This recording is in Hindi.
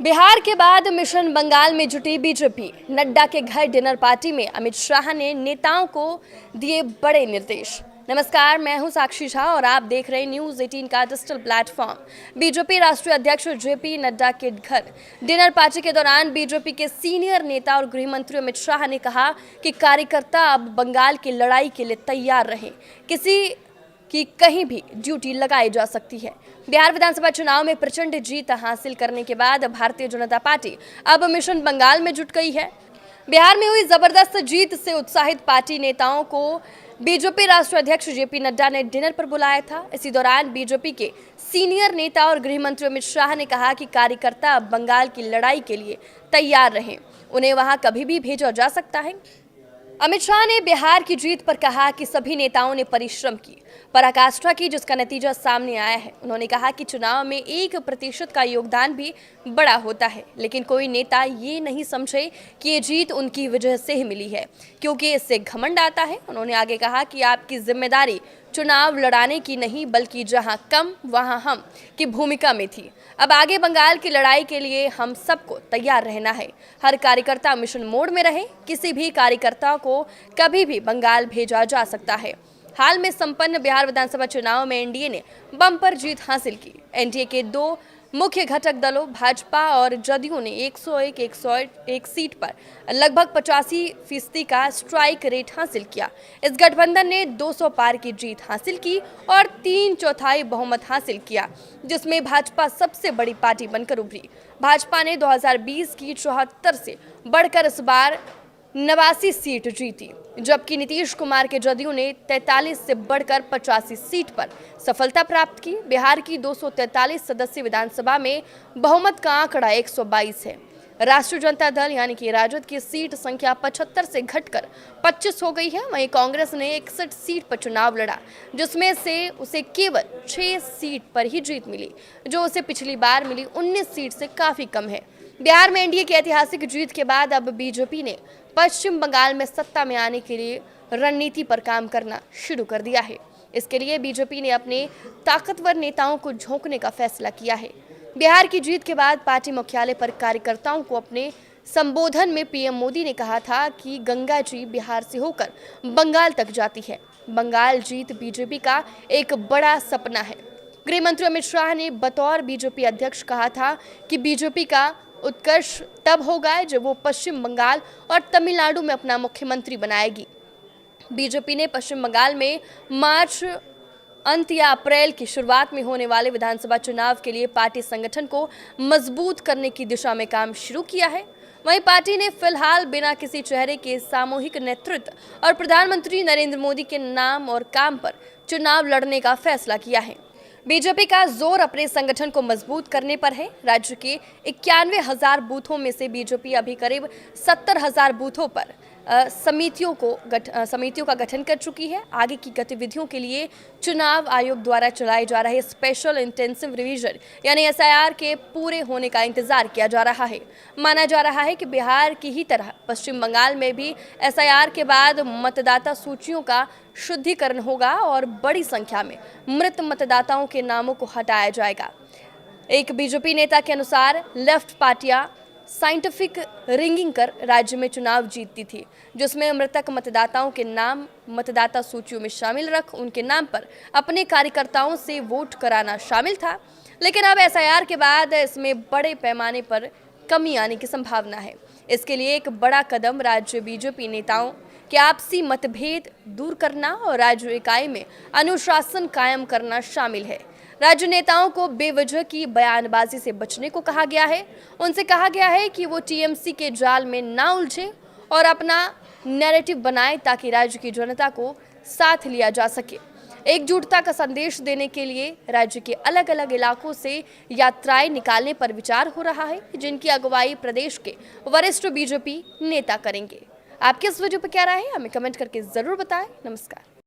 बिहार के बाद मिशन बंगाल में जुटी बीजेपी। नड्डा के घर डिनर पार्टी में अमित शाह ने नेताओं को दिए बड़े निर्देश। नमस्कार, मैं हूं साक्षी झा और आप देख रहे हैं न्यूज 18 का डिजिटल प्लेटफॉर्म। बीजेपी राष्ट्रीय अध्यक्ष जेपी नड्डा के घर डिनर पार्टी के दौरान बीजेपी के सीनियर नेता और गृह मंत्री अमित शाह ने कहा कि कार्यकर्ता अब बंगाल की लड़ाई के लिए तैयार रहें। किसी कि कहीं भी ड्यूटी लगाई जा सकती है। बिहार विधानसभा चुनाव में प्रचंड जीत हासिल करने के बाद भारतीय जनता पार्टी अब मिशन बंगाल में जुट गई है। बिहार में हुई जबरदस्त जीत से उत्साहित पार्टी नेताओं को बीजेपी राष्ट्रीय अध्यक्ष जेपी नड्डा ने डिनर पर बुलाया था। इसी दौरान बीजेपी के सीनियर नेता और गृह मंत्री अमित शाह ने कहा कि कार्यकर्ता अब बंगाल की लड़ाई के लिए तैयार रहें, उन्हें वहां कभी भी भेजा जा सकता है। अमित शाह ने बिहार की जीत पर कहा कि सभी नेताओं ने परिश्रम की, पराकाष्ठा की, जिसका नतीजा सामने आया है। उन्होंने कहा कि चुनाव में 1% का योगदान भी बड़ा होता है, लेकिन कोई नेता ये नहीं समझे कि ये जीत उनकी वजह से ही मिली है, क्योंकि इससे घमंड आता है। उन्होंने आगे कहा कि आपकी जिम्मेदारी चुनाव लड़ाने की नहीं, बल्कि जहां कम वहां हम की भूमिका में थी। अब आगे बंगाल की लड़ाई के लिए हम सबको तैयार रहना है। हर कार्यकर्ता मिशन मोड में रहे। किसी भी कार्यकर्ता को कभी भी बंगाल भेजा जा सकता है। हाल में संपन्न बिहार विधानसभा चुनाव में एनडीए ने बम्पर जीत हासिल की। एनडीए के दो मुख्य घटक दलों भाजपा और जदयू ने 101 सीट पर लगभग 85% का स्ट्राइक रेट हासिल किया। इस गठबंधन ने 200 पार की जीत हासिल की और 3/4 बहुमत हासिल किया, जिसमें भाजपा सबसे बड़ी पार्टी बनकर उभरी। भाजपा ने 2020 की 74 से बढ़कर इस बार 89 सीट जीती, जबकि नीतीश कुमार के जदयू ने 43 से बढ़कर 85 सीट पर सफलता प्राप्त की। बिहार की 243 सदस्यीय विधानसभा में बहुमत का आंकड़ा 122 है। राष्ट्रीय जनता दल यानी कि राजद की सीट संख्या 75 से घटकर 25 हो गई है। वहीं कांग्रेस ने 61 सीट पर चुनाव लड़ा, जिसमें से उसे केवल 6 सीट पर ही जीत मिली, जो उसे पिछली बार मिली 19 सीट से काफी कम है। बिहार में एनडीए की ऐतिहासिक जीत के बाद अब बीजेपी ने पश्चिम बंगाल में सत्ता में आने के लिए रणनीति पर काम करना शुरू कर दिया है। इसके लिए बीजेपी ने अपने ताकतवर नेताओं को झोंकने का फैसला किया है। बिहार की जीत के बाद पार्टी मुख्यालय पर कार्यकर्ताओं को अपने संबोधन में पीएम मोदी ने कहा था कि गंगा जी बिहार से होकर बंगाल तक जाती है। बंगाल जीत बीजेपी का एक बड़ा सपना है। गृह मंत्री अमित शाह ने बतौर बीजेपी अध्यक्ष कहा था कि बीजेपी का उत्कर्ष तब होगा जब वो पश्चिम बंगाल और तमिलनाडु में अपना मुख्यमंत्री बनाएगी। बीजेपी ने पश्चिम बंगाल में मार्च अंत या अप्रैल की शुरुआत में होने वाले विधानसभा चुनाव के लिए पार्टी संगठन को मजबूत करने की दिशा में काम शुरू किया है। वहीं पार्टी ने फिलहाल बिना किसी चेहरे के सामूहिक नेतृत्व और प्रधानमंत्री नरेंद्र मोदी के नाम और काम पर चुनाव लड़ने का फैसला किया है। बीजेपी का जोर अपने संगठन को मजबूत करने पर है। राज्य के 91,000 बूथों में से बीजेपी अभी करीब 70,000 बूथों पर समितियों का गठन कर चुकी है। आगे की गतिविधियों के लिए चुनाव आयोग द्वारा चलाए जा रहे स्पेशल इंटेंसिव रिवीजन यानी एसआईआर के पूरे होने का इंतजार किया जा रहा है। माना जा रहा है कि बिहार की ही तरह पश्चिम बंगाल में भी एसआईआर के बाद मतदाता सूचियों का शुद्धिकरण होगा और बड़ी संख्या में मृत मतदाताओं के नामों को हटाया जाएगा। एक बीजेपी नेता के अनुसार लेफ्ट पार्टियां साइंटिफिक रिंगिंग कर राज्य में चुनाव जीतती थी, जिसमें मृतक मतदाताओं के नाम मतदाता सूचियों में शामिल रख उनके नाम पर अपने कार्यकर्ताओं से वोट कराना शामिल था। लेकिन अब एसआईआर के बाद इसमें बड़े पैमाने पर कमी आने की संभावना है। इसके लिए एक बड़ा कदम राज्य बीजेपी नेताओं के आपसी मतभेद दूर करना और राज्य इकाई में अनुशासन कायम करना शामिल है। राज्य नेताओं को बेवजह की बयानबाजी से बचने को कहा गया है। उनसे कहा गया है कि वो टीएमसी के जाल में ना उलझे और अपना नैरेटिव बनाए, ताकि राज्य की जनता को साथ लिया जा सके। एकजुटता का संदेश देने के लिए राज्य के अलग अलग इलाकों से यात्राएं निकालने पर विचार हो रहा है, जिनकी अगुवाई प्रदेश के वरिष्ठ बीजेपी नेता करेंगे। आपकी इस वीडियो पर क्या राय है, हमें कमेंट करके जरूर बताएं। नमस्कार।